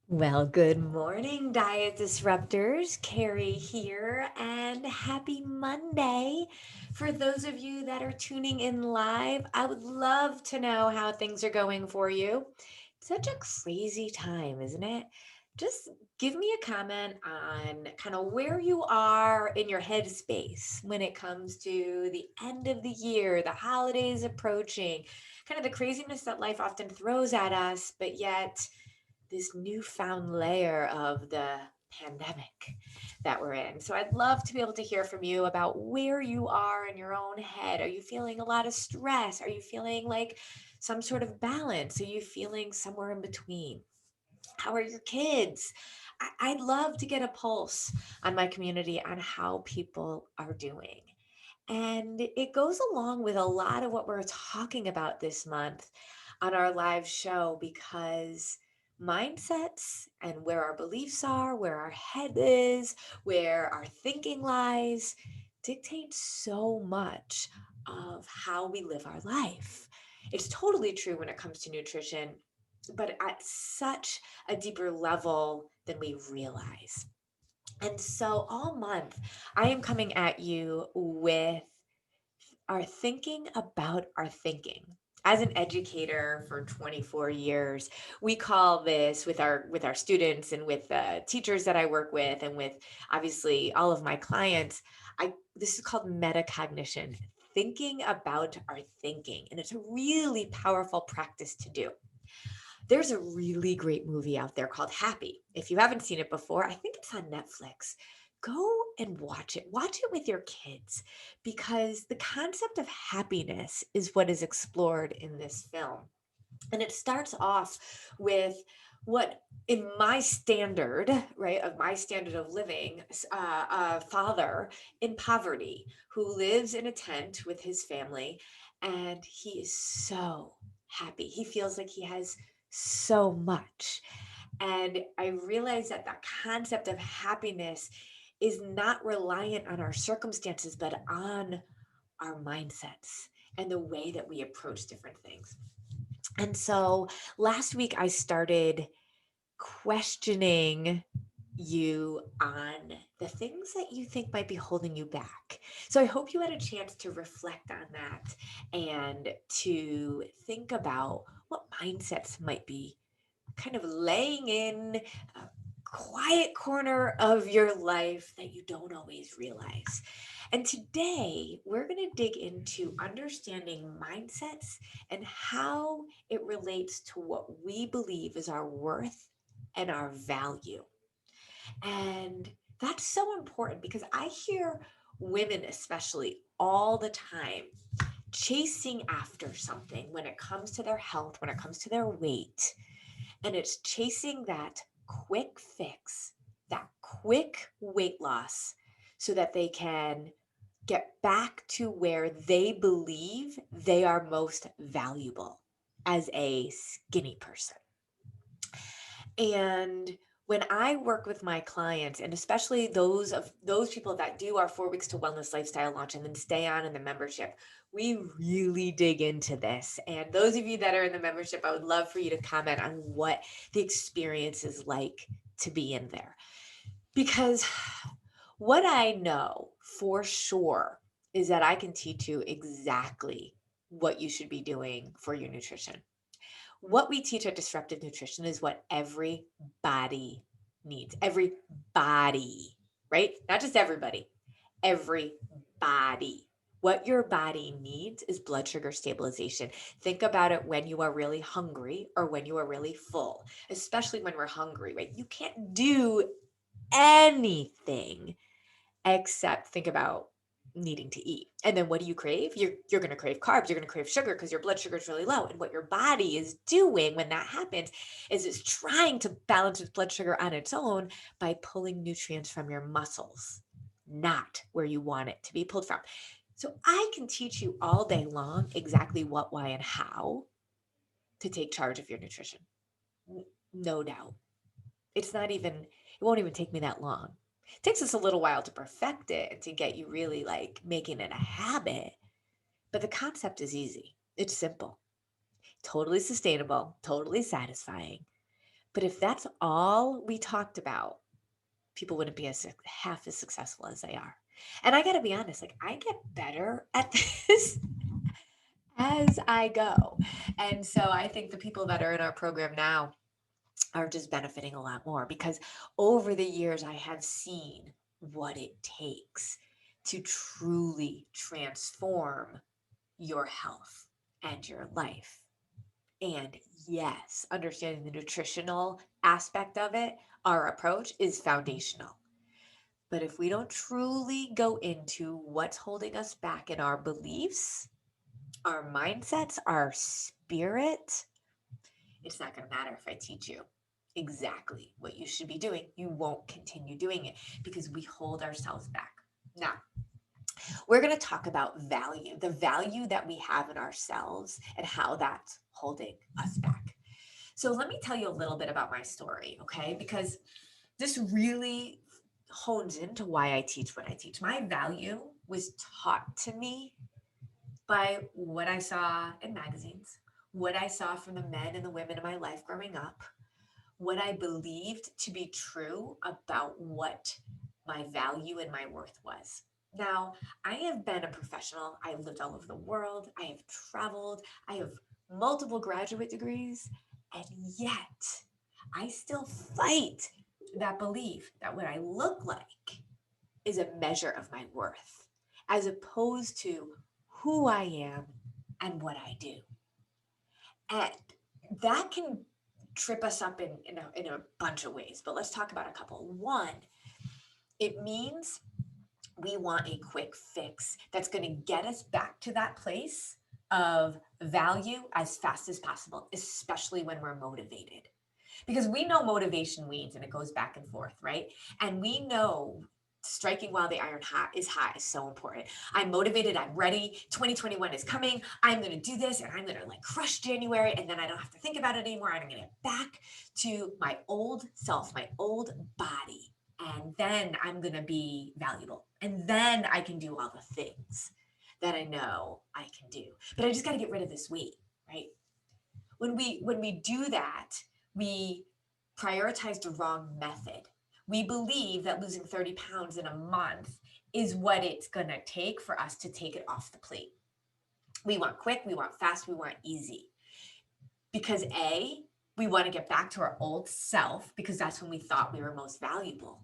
Well, good morning, Diet Disruptors. Carrie here, and happy Monday. For those of you that are tuning in live, I would love to know how things are going for you. Such a crazy time, isn't it? Just give me a comment on kind of where you are in your headspace when it comes to the end of the year, the holidays approaching, kind of the craziness that life often throws at us, but yet this newfound layer of the pandemic that we're in. So I'd love to be able to hear from you about where you are in your own head. Are you feeling a lot of stress? Are you feeling like some sort of balance? Are you feeling somewhere in between? How are your kids? I'd love to get a pulse on my community on how people are doing. And it goes along with a lot of what we're talking about this month on our live show because mindsets and where our beliefs are, where our head is, where our thinking lies, dictate so much of how we live our life. It's totally true when it comes to nutrition, but at such a deeper level than we realize. And so all month, I am coming at you with our thinking about our thinking. As an educator for 24 years, we call this with our students and with teachers that I work with, and with obviously all of my clients. This is called metacognition, thinking about our thinking, and it's a really powerful practice to do. There's a really great movie out there called Happy. If you haven't seen it before, I think it's on Netflix. Go and watch it. Watch it with your kids because the concept of happiness is what is explored in this film. And it starts off with what, in my standard, right, of my standard of living, a father in poverty who lives in a tent with his family, and he is so happy. He feels like he has so much. And I realized that that concept of happiness is not reliant on our circumstances, but on our mindsets and the way that we approach different things. And so last week I started questioning you on the things that you think might be holding you back. So I hope you had a chance to reflect on that and to think about what mindsets might be kind of laying in a quiet corner of your life that you don't always realize. And today we're going to dig into understanding mindsets and how it relates to what we believe is our worth and our value. And that's so important because I hear women, especially, all the time chasing after something when it comes to their health, when it comes to their weight, and it's chasing that quick fix, that quick weight loss, so that they can get back to where they believe they are most valuable as a skinny person. And when I work with my clients, and especially those people that do our 4 weeks to wellness lifestyle launch and then stay on in the membership, we really dig into this. And those of you that are in the membership, I would love for you to comment on what the experience is like to be in there. Because what I know for sure is that I can teach you exactly what you should be doing for your nutrition. What we teach at Disruptive Nutrition is what every body needs. Every body, right? Not just everybody, every body. What your body needs is blood sugar stabilization. Think about it when you are really hungry or when you are really full, especially when we're hungry, right? You can't do anything except think about needing to eat. And then what do you crave? You're going to crave carbs, you're going to crave sugar because your blood sugar is really low. And what your body is doing when that happens is it's trying to balance its blood sugar on its own by pulling nutrients from your muscles, not where you want it to be pulled from. So I can teach you all day long exactly what, why, and how to take charge of your nutrition. No doubt. It won't even take me that long. It takes us a little while to perfect it and to get you really like making it a habit. But the concept is easy. It's simple, totally sustainable, totally satisfying. But if that's all we talked about, people wouldn't be half as successful as they are. And I got to be honest, like I get better at this as I go. And so I think the people that are in our program now are just benefiting a lot more because over the years I have seen what it takes to truly transform your health and your life. And yes, understanding the nutritional aspect of it, our approach is foundational. But if we don't truly go into what's holding us back in our beliefs, our mindsets, our spirit, it's not going to matter if I teach you exactly what you should be doing. You won't continue doing it because we hold ourselves back. Now, we're going to talk about value, the value that we have in ourselves and how that's holding us back. So let me tell you a little bit about my story, okay? Because this really hones into why I teach what I teach. My value was taught to me by what I saw in magazines, what I saw from the men and the women in my life growing up, what I believed to be true about what my value and my worth was. Now, I have been a professional. I have lived all over the world. I have traveled. I have multiple graduate degrees. And yet, I still fight that belief that what I look like is a measure of my worth, as opposed to who I am and what I do. And that can trip us up in a bunch of ways, but let's talk about a couple. One, it means we want a quick fix that's going to get us back to that place of value as fast as possible, especially when we're motivated. Because we know motivation weeds and it goes back and forth, right? And we know striking while the iron hot is hot is so important. I'm motivated, I'm ready. 2021 is coming. I'm going to do this and I'm going to like crush January and then I don't have to think about it anymore. I'm going to get back to my old self, my old body. And then I'm going to be valuable. And then I can do all the things that I know I can do. But I just got to get rid of this weight, right? When we do that, we prioritize the wrong method. We believe that losing 30 pounds in a month is what it's going to take for us to take it off the plate. We want quick, we want fast, we want easy. Because A, we want to get back to our old self because that's when we thought we were most valuable.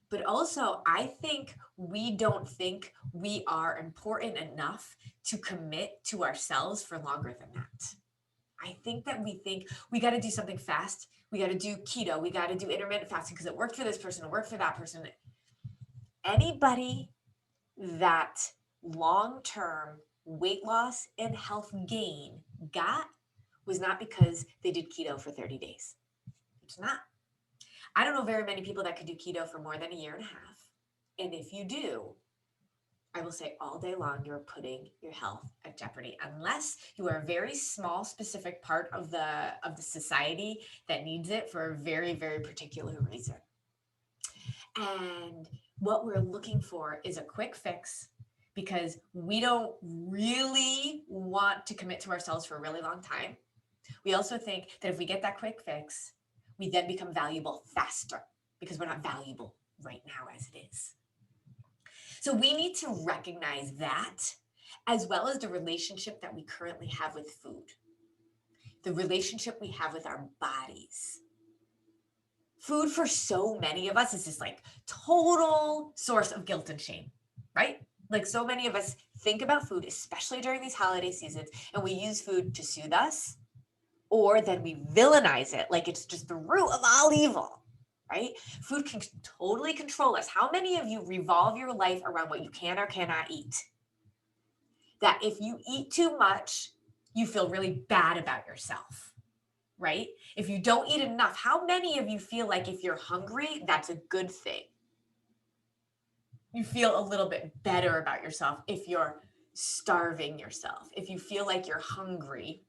But also, I think we don't think we are important enough to commit to ourselves for longer than that. I think that we think we got to do something fast. We got to do keto. We got to do intermittent fasting because it worked for this person. It worked for that person. Anybody that long-term weight loss and health gain got was not because they did keto for 30 days. It's not. I don't know very many people that could do keto for more than a year and a half. And if you do, I will say all day long, you're putting your health at jeopardy unless you are a very small, specific part of the society that needs it for a very, very particular reason. And what we're looking for is a quick fix because we don't really want to commit to ourselves for a really long time. We also think that if we get that quick fix, we then become valuable faster because we're not valuable right now as it is. So we need to recognize that as well as the relationship that we currently have with food, the relationship we have with our bodies. Food for so many of us is this like total source of guilt and shame, right? Like so many of us think about food, especially during these holiday seasons, and we use food to soothe us, or then we villainize it like it's just the root of all evil. Right? Food can totally control us. How many of you revolve your life around what you can or cannot eat? That if you eat too much, you feel really bad about yourself, right? If you don't eat enough, how many of you feel like if you're hungry, that's a good thing? You feel a little bit better about yourself if you're starving yourself. If you feel like you're hungry,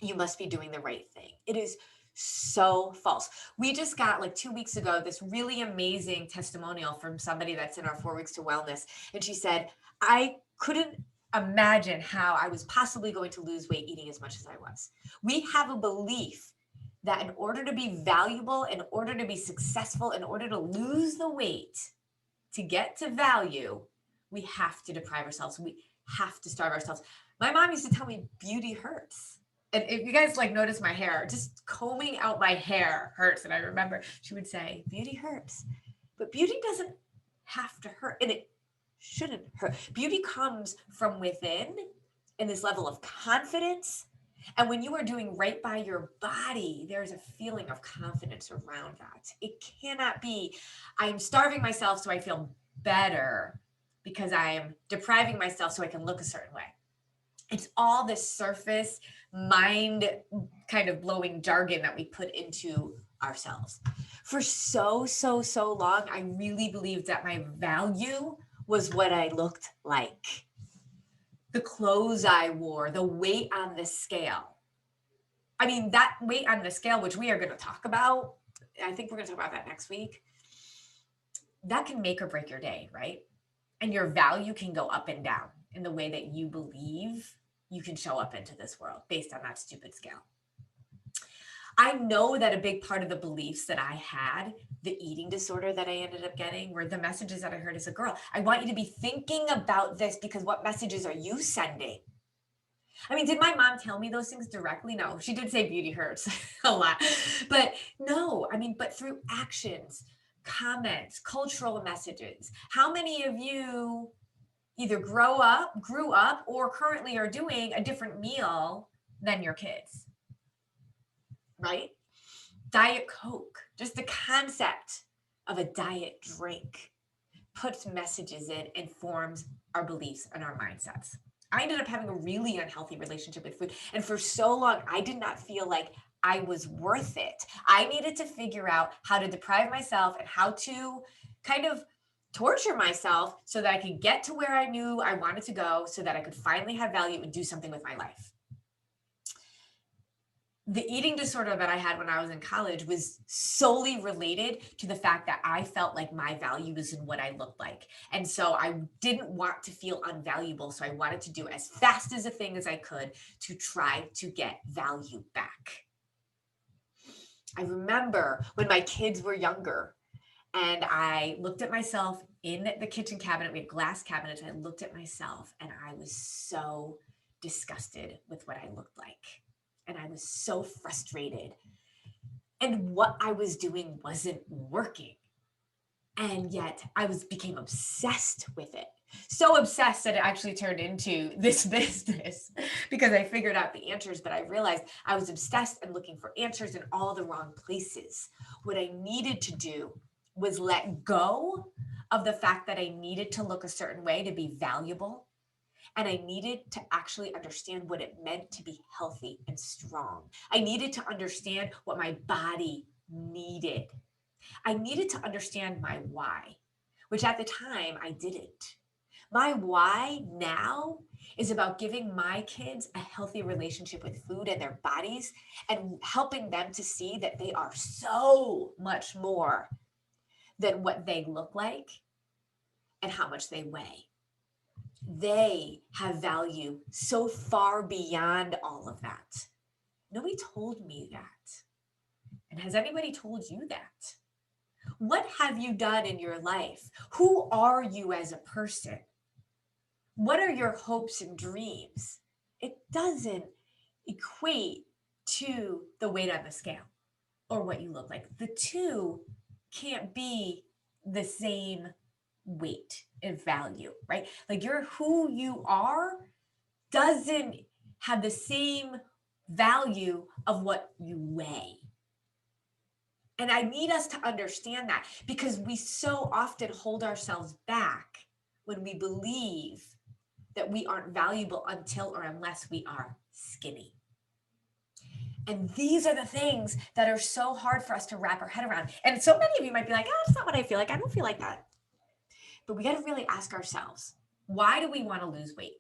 you must be doing the right thing. It is so false. We just got like 2 weeks ago this really amazing testimonial from somebody that's in our 4 weeks to wellness. And she said, I couldn't imagine how I was possibly going to lose weight eating as much as I was. We have a belief that in order to be valuable, in order to be successful, in order to lose the weight, to get to value, we have to deprive ourselves. We have to starve ourselves. My mom used to tell me beauty hurts. And if you guys like notice my hair, just combing out my hair hurts. And I remember she would say, beauty hurts. But beauty doesn't have to hurt. And it shouldn't hurt. Beauty comes from within in this level of confidence. And when you are doing right by your body, there's a feeling of confidence around that. It cannot be, I'm starving myself so I feel better because I am depriving myself so I can look a certain way. It's all this surface mind kind of blowing jargon that we put into ourselves. For so long, I really believed that my value was what I looked like, the clothes I wore, the weight on the scale. I mean, that weight on the scale, which we are going to talk about, I think we're going to talk about that next week, that can make or break your day, right? And your value can go up and down in the way that you believe you can show up into this world based on that stupid scale. I know that a big part of the beliefs that I had, the eating disorder that I ended up getting, were the messages that I heard as a girl. I want you to be thinking about this because what messages are you sending? I mean, did my mom tell me those things directly? No, she did say beauty hurts a lot, but no, I mean, but through actions, comments, cultural messages. How many of you either grew up, or currently are doing a different meal than your kids? Right? Diet Coke, just the concept of a diet drink puts messages in and forms our beliefs and our mindsets. I ended up having a really unhealthy relationship with food. And for so long, I did not feel like I was worth it. I needed to figure out how to deprive myself and how to kind of torture myself so that I could get to where I knew I wanted to go so that I could finally have value and do something with my life. The eating disorder that I had when I was in college was solely related to the fact that I felt like my value was in what I looked like. And so I didn't want to feel unvaluable. So I wanted to do as fast as a thing as I could to try to get value back. I remember when my kids were younger and I looked at myself in the kitchen cabinet. We had glass cabinets. And I looked at myself and I was so disgusted with what I looked like. And I was so frustrated. And what I was doing wasn't working. And yet I became obsessed with it. So obsessed that it actually turned into this business because I figured out the answers, but I realized I was obsessed and looking for answers in all the wrong places. What I needed to do was let go of the fact that I needed to look a certain way to be valuable. And I needed to actually understand what it meant to be healthy and strong. I needed to understand what my body needed. I needed to understand my why, which at the time I didn't. My why now is about giving my kids a healthy relationship with food and their bodies and helping them to see that they are so much more than what they look like and how much they weigh. They have value so far beyond all of that. Nobody told me that. And has anybody told you that? What have you done in your life? Who are you as a person? What are your hopes and dreams? It doesn't equate to the weight on the scale or what you look like. The two can't be the same weight and value, right? Like who you are doesn't have the same value of what you weigh. And I need us to understand that because we so often hold ourselves back when we believe that we aren't valuable until or unless we are skinny. And these are the things that are so hard for us to wrap our head around. And so many of you might be like, oh, that's not what I feel like. I don't feel like that. But we got to really ask ourselves, why do we want to lose weight?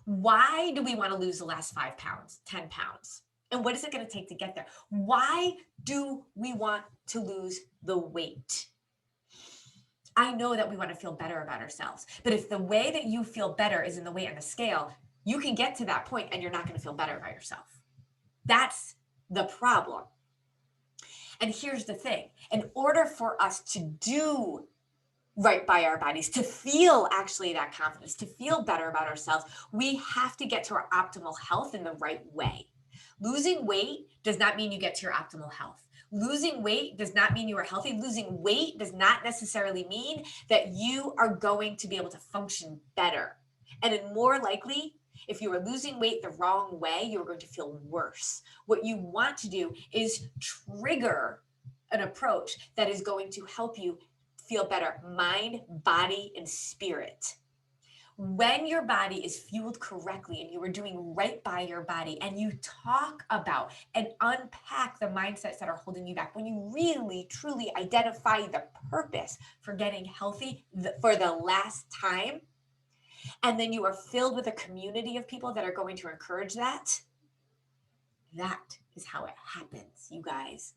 Why do we want to lose the last 5 pounds, 10 pounds? And what is it going to take to get there? Why do we want to lose the weight? I know that we want to feel better about ourselves. But if the way that you feel better is in the weight on the scale, you can get to that point and you're not going to feel better about yourself. That's the problem. And here's the thing, in order for us to do right by our bodies, to feel actually that confidence, to feel better about ourselves, we have to get to our optimal health in the right way. Losing weight does not mean you get to your optimal health. Losing weight does not mean you are healthy. Losing weight does not necessarily mean that you are going to be able to function better. And more likely, if you are losing weight the wrong way, you're going to feel worse. What you want to do is trigger an approach that is going to help you feel better, mind, body, and spirit. When your body is fueled correctly and you are doing right by your body, and you talk about and unpack the mindsets that are holding you back, when you really truly identify the purpose for getting healthy for the last time, and then you are filled with a community of people that are going to encourage that, that is how it happens, you guys.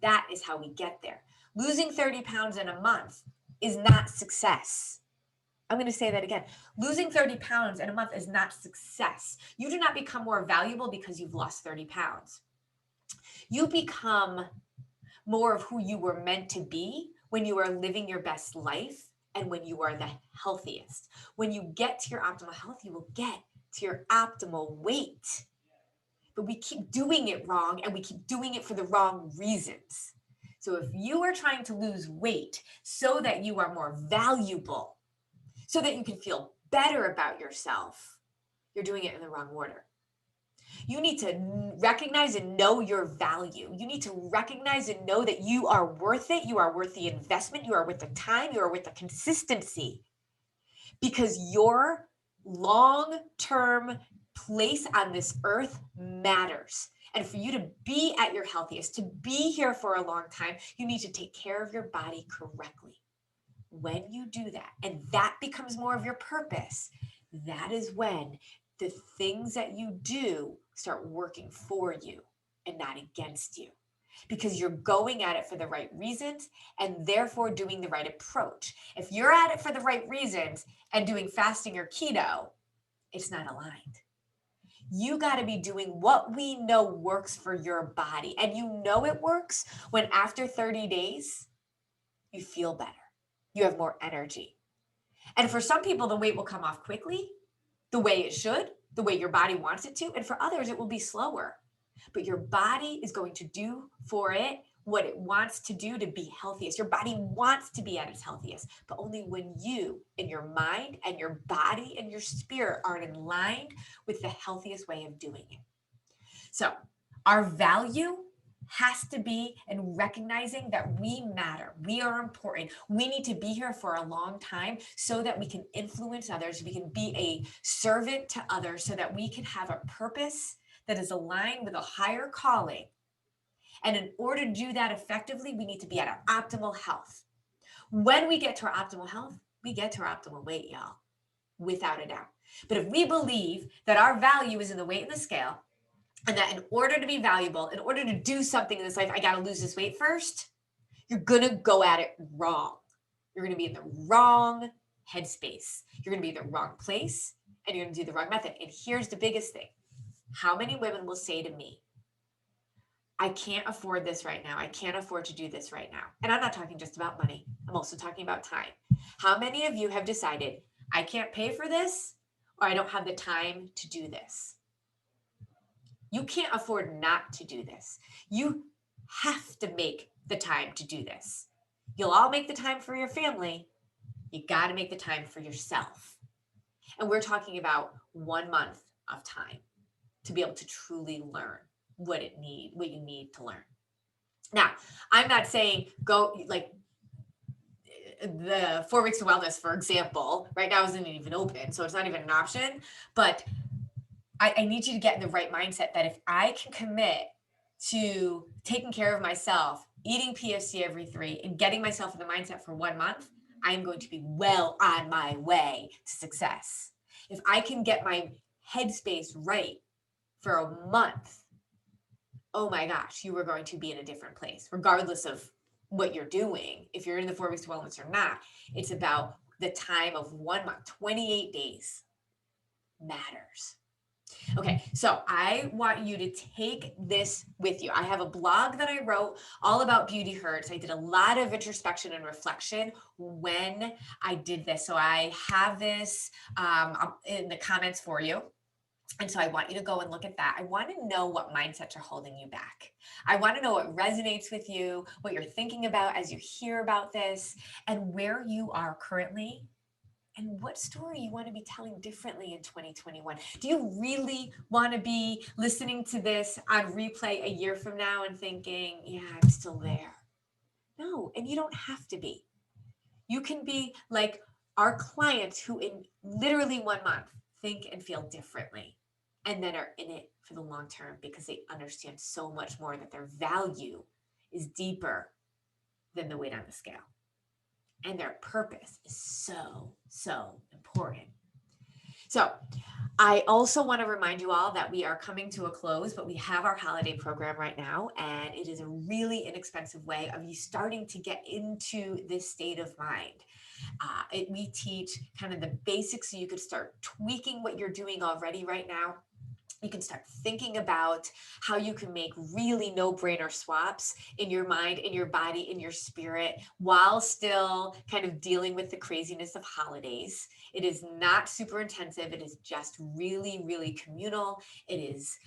That is how we get there. Losing 30 pounds in a month is not success. I'm going to say that again. Losing 30 pounds in a month is not success. You do not become more valuable because you've lost 30 pounds. You become more of who you were meant to be when you are living your best life and when you are the healthiest. When you get to your optimal health, you will get to your optimal weight. But we keep doing it wrong, and we keep doing it for the wrong reasons. So if you are trying to lose weight so that you are more valuable, so that you can feel better about yourself, you're doing it in the wrong order. You need to recognize and know your value. You need to recognize and know that you are worth it. You are worth the investment. You are worth the time. You are worth the consistency, because your long-term place on this earth matters. And for you to be at your healthiest, to be here for a long time, you need to take care of your body correctly. When you do that, and that becomes more of your purpose, that is when the things that you do start working for you and not against you, because you're going at it for the right reasons and therefore doing the right approach. If you're at it for the right reasons and doing fasting or keto, it's not aligned. You got to be doing what we know works for your body. And you know it works when after 30 days, you feel better. You have more energy. And for some people, the weight will come off quickly, the way it should, the way your body wants it to. And for others, it will be slower. But your body is going to do for it what it wants to do to be healthiest. Your body wants to be at its healthiest, but only when you and your mind and your body and your spirit are in line with the healthiest way of doing it. So our value has to be in recognizing that we matter. We are important. We need to be here for a long time so that we can influence others. We can be a servant to others so that we can have a purpose that is aligned with a higher calling. And in order to do that effectively, we need to be at our optimal health. When we get to our optimal health, we get to our optimal weight, y'all, without a doubt. But if we believe that our value is in the weight and the scale, and that in order to be valuable, in order to do something in this life, I got to lose this weight first, you're going to go at it wrong. You're going to be in the wrong headspace. You're going to be in the wrong place, and you're going to do the wrong method. And here's the biggest thing. How many women will say to me, I can't afford this right now. I can't afford to do this right now. And I'm not talking just about money. I'm also talking about time. How many of you have decided, I can't pay for this, or I don't have the time to do this? You can't afford not to do this. You have to make the time to do this. You'll all make the time for your family. You got to make the time for yourself. And we're talking about 1 month of time to be able to truly learn what you need to learn. Now, I'm not saying go like the 4 weeks of wellness, for example, right now isn't even open, so it's not even an option, but I need you to get in the right mindset that if I can commit to taking care of myself, eating PFC every 3, and getting myself in the mindset for 1 month, I'm going to be well on my way to success. If I can get my headspace right for a month, oh my gosh, you are going to be in a different place, regardless of what you're doing. If you're in the 4 weeks of wellness or not, it's about the time of 1 month, 28 days matters. Okay, so I want you to take this with you. I have a blog that I wrote all about beauty hurts. I did a lot of introspection and reflection when I did this. So I have this in the comments for you. And so I want you to go and look at that. I want to know what mindsets are holding you back. I want to know what resonates with you, what you're thinking about as you hear about this, and where you are currently and what story you want to be telling differently in 2021. Do you really want to be listening to this on replay a year from now and thinking, yeah, I'm still there? No, and you don't have to be. You can be like our clients who, in literally 1 month, think and feel differently and then are in it for the long term because they understand so much more that their value is deeper than the weight on the scale. And their purpose is so, so important. So, I also want to remind you all that we are coming to a close, but we have our holiday program right now, and it is a really inexpensive way of you starting to get into this state of mind. We teach kind of the basics so you could start tweaking what you're doing already right now. You can start thinking about how you can make really no-brainer swaps in your mind, in your body, in your spirit, while still kind of dealing with the craziness of holidays. It is not super intensive. It is just really, really communal. It is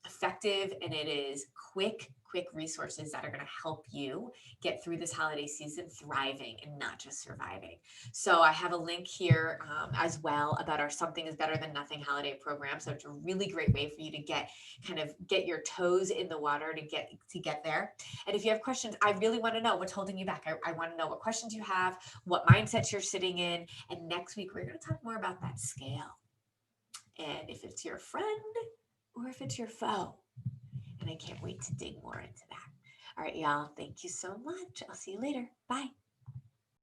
effective, and it is quick resources that are going to help you get through this holiday season thriving and not just surviving. So I have a link here as well about our Something is Better Than Nothing holiday program. So it's a really great way for you to get your toes in the water to get there. And if you have questions, I really want to know what's holding you back. I want to know what questions you have, what mindsets you're sitting in. And next week, we're going to talk more about that scale and if it's your friend or if it's your foe. And I can't wait to dig more into that. All right, y'all. Thank you so much. I'll see you later. Bye.